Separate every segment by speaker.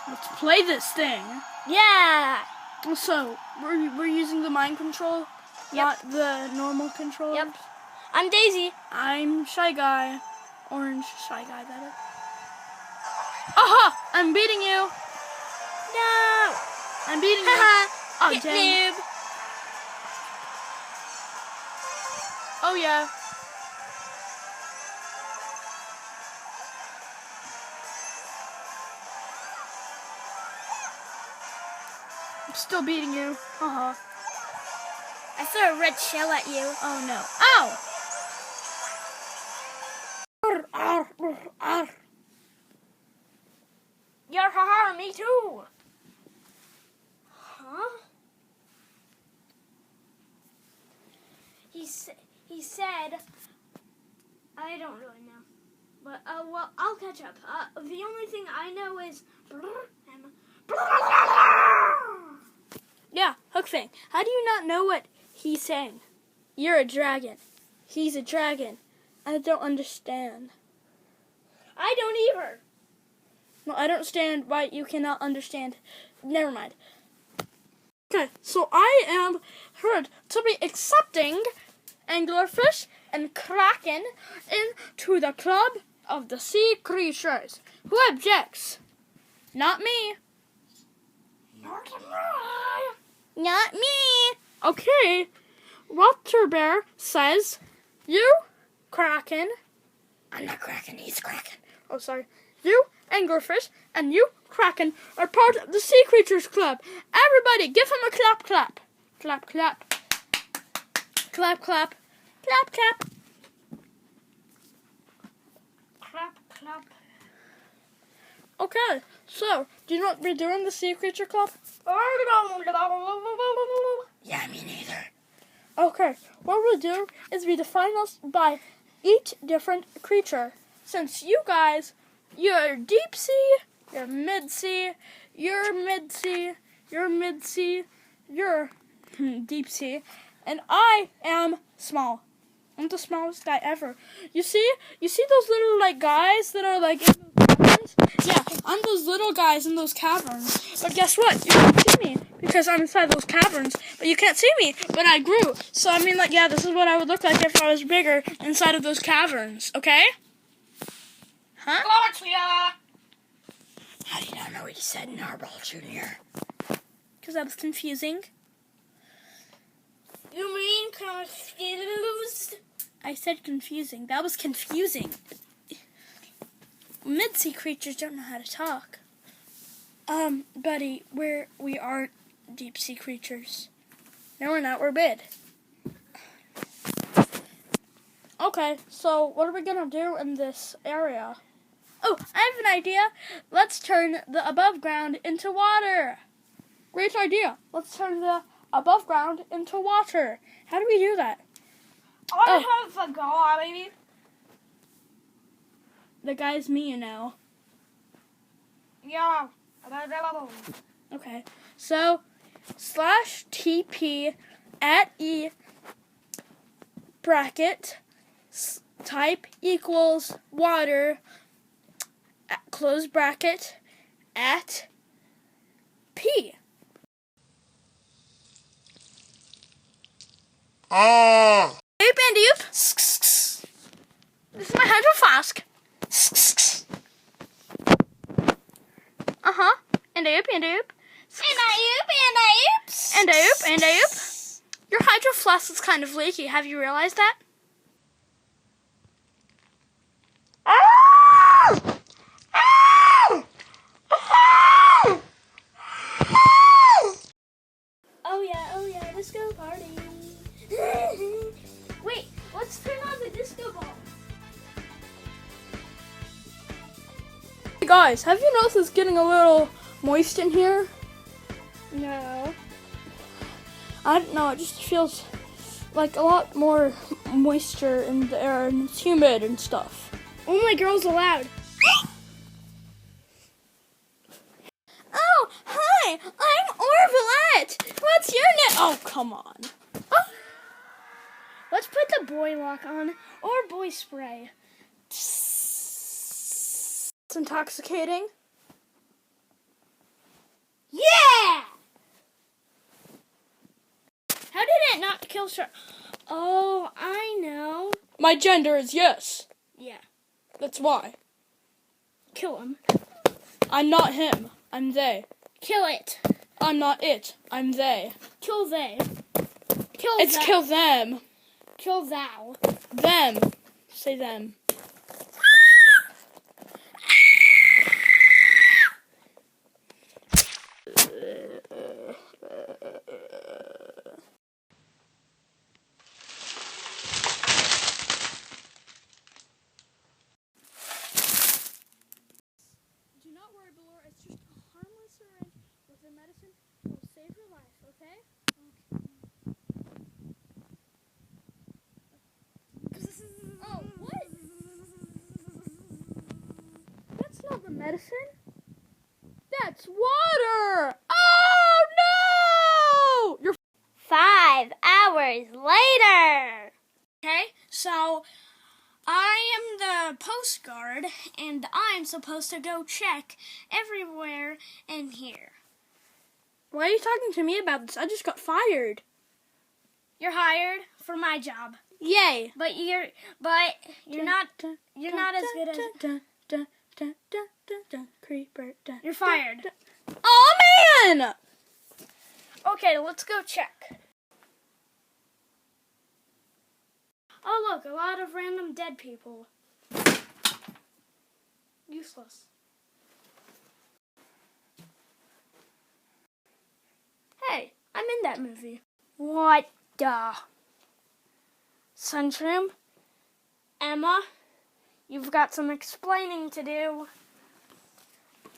Speaker 1: Let's play this thing.
Speaker 2: Yeah.
Speaker 1: So, we're using the mind control, not the normal controller.
Speaker 2: Yep. I'm Daisy.
Speaker 1: I'm Shy Guy. Orange Shy Guy, that is. Aha! I'm beating you.
Speaker 2: No.
Speaker 1: I'm beating you.
Speaker 2: Haha.
Speaker 1: Oh,
Speaker 2: Hit
Speaker 1: dang.
Speaker 2: noob.
Speaker 1: Oh, yeah. I'm still beating you. Haha.
Speaker 2: I threw a red shell at you.
Speaker 1: Oh, no. Ow!
Speaker 2: You're haha, me too. Huh? He said, I don't really know. But, well, I'll catch up. The only thing I know is...
Speaker 1: Yeah, Hookfang. How do you not know what he's saying? You're a dragon. He's a dragon. I don't understand.
Speaker 2: I don't either.
Speaker 1: Well, I don't understand why you cannot understand. Never mind. Okay, so I am heard to be accepting anglerfish and kraken into the club of the sea creatures. Who objects? Not me. Not me. Okay. Water Bear says, you, Kraken. I'm not Kraken, he's Kraken. Oh, sorry. You, Anglerfish, and you, Kraken, are part of the Sea Creatures Club. Everybody, give him a clap, clap. Clap, clap. Clap, clap. Clap, clap.
Speaker 2: Clap, clap.
Speaker 1: Okay, so, do you know what we're doing in the Sea Creature Club? Yeah, me neither. Okay, what we'll do is we define us by each different creature. Since you guys, you're deep sea, you're mid-sea, you're mid-sea, you're mid-sea, you're deep sea, and I am small. I'm the smallest guy ever. You see those little like guys that are like in those caverns? Yeah, I'm those little guys in those caverns. But guess what? You can't see me because I'm inside those caverns. But you can't see me. But I grew. So I mean, like, yeah, this is what I would look like if I was bigger inside of those caverns. Okay? Huh? How do you not know what you said, Narball Jr.? Because that was confusing.
Speaker 2: You mean confused?
Speaker 1: I said confusing. That was confusing. Mid-sea creatures don't know how to talk. Buddy, we aren't deep-sea creatures. No, we're not. We're mid. Okay, so what are we gonna do in this area? Oh, I have an idea. Let's turn the above ground into water. Great idea. Let's turn the above ground into water. How do we do that?
Speaker 2: I have a guy, baby.
Speaker 1: The guy's me, you know.
Speaker 2: Yeah.
Speaker 1: Okay, so /TP @ bracket type equals water close bracket at P. Oop and oop. This is my hydro flask. Uh-huh. And oop and oop. And oop. Your hydro flask is kind of leaky. Have you realized that?
Speaker 2: Oh yeah, disco party. Wait, let's turn on the disco ball.
Speaker 1: Hey guys, have you noticed it's getting a little moist in here?
Speaker 2: No.
Speaker 1: I don't know, it just feels like a lot more moisture in the air and it's humid and stuff.
Speaker 2: Only girls allowed.
Speaker 1: Oh, hi, I'm Orvillette. What's your name? Oh, come on.
Speaker 2: Let's put the boy lock on or boy spray.
Speaker 1: It's intoxicating.
Speaker 2: Yeah! How did it not kill Shark? Oh, I know.
Speaker 1: My gender is yes.
Speaker 2: Yeah.
Speaker 1: That's why.
Speaker 2: Kill him.
Speaker 1: I'm not him. I'm they.
Speaker 2: Kill it.
Speaker 1: I'm not it. I'm they.
Speaker 2: Kill they. Kill
Speaker 1: It's
Speaker 2: thou.
Speaker 1: kill them.
Speaker 2: Kill thou.
Speaker 1: Them. Say them. Do not worry, Belor. It's just a harmless syringe with a medicine that will save your life, okay? Oh, what? That's not the medicine. That's water! Oh, no! You're
Speaker 2: 5 hours later. Okay, so I am the post guard, and I'm supposed to go check everywhere in here.
Speaker 1: Why are you talking to me about this? I just got fired.
Speaker 2: You're hired for my job,
Speaker 1: Yay!
Speaker 2: but you're not as good as
Speaker 1: Creeper.
Speaker 2: you're fired.
Speaker 1: Oh man!
Speaker 2: Okay, let's go check. Oh look, a lot of random dead people. Useless. Hey, I'm in that movie. What the? Sunshroom? Emma, you've got some explaining to do.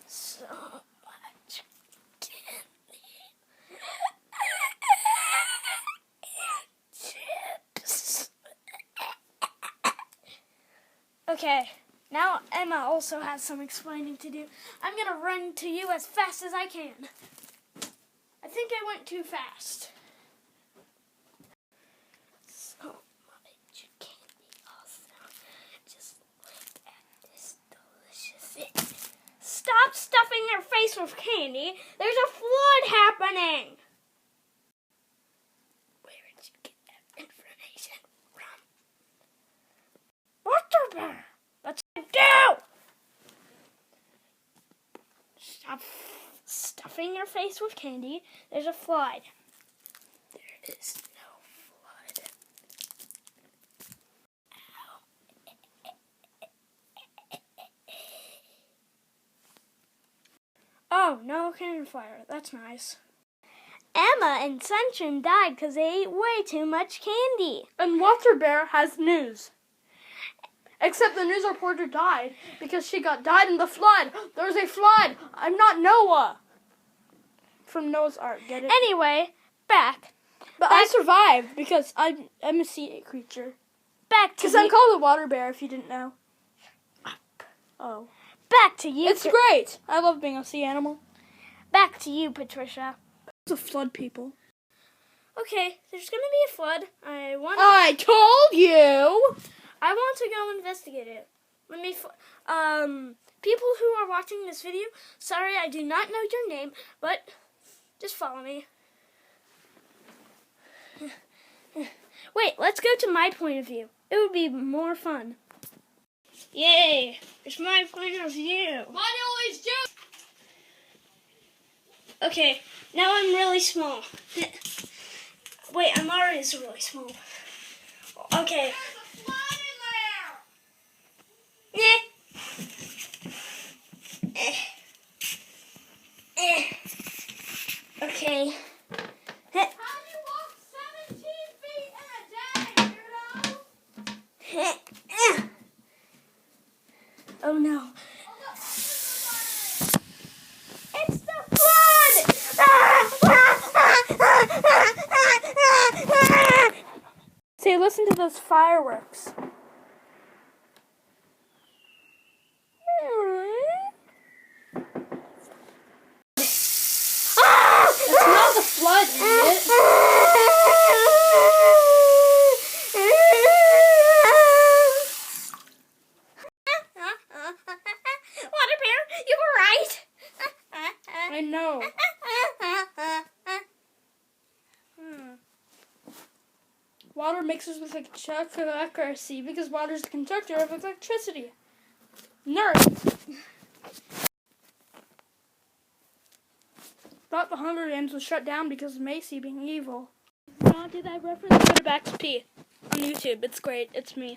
Speaker 2: So much candy. Chips. Okay, now Emma also has some explaining to do. I'm gonna run to you as fast as I can. I think I went too fast. So much candy also. Just look at this delicious. Stop stuffing your face with candy. There's a flood happening. Where did you get that information from? Water Bear. Let's do. Stop stuffing your face with candy. There's a flood. There is no flood. Oh, no cannon fire. That's nice. Emma and Sunshine died because they ate way too much candy.
Speaker 1: And Water Bear has news. Except the news reporter died because she died in the flood. There's a flood. I'm not Noah. From Noah's Ark, get it?
Speaker 2: Anyway, back.
Speaker 1: But I survived because I'm a sea creature.
Speaker 2: Back to
Speaker 1: Because
Speaker 2: you.
Speaker 1: I'm called a water bear, if you didn't know. Oh.
Speaker 2: Back to you.
Speaker 1: It's great. I love being a sea animal.
Speaker 2: Back to you, Patricia.
Speaker 1: It's a flood, people.
Speaker 2: Okay, there's gonna be a flood.
Speaker 1: I told you!
Speaker 2: I want to go investigate it. People who are watching this video, sorry I do not know your name, but just follow me. Wait, let's go to my point of view. It would be more fun. Yay! It's my point of view.
Speaker 1: Mine always do!
Speaker 2: Okay, now I'm really small. Wait, I'm already really small. Okay. Okay.
Speaker 1: How do you walk 17 feet in a day, weirdo?
Speaker 2: Oh no. It's the flood!
Speaker 1: See, listen to those fireworks. It's not the flood, idiot.
Speaker 2: Water Bear, you were right.
Speaker 1: I know. Water mixes with electricity because water is the conductor of electricity. Nerd. Thought the Hunger Games was shut down because of Macy being evil. Did I reference Quarterbacks P on YouTube? It's great. It's me.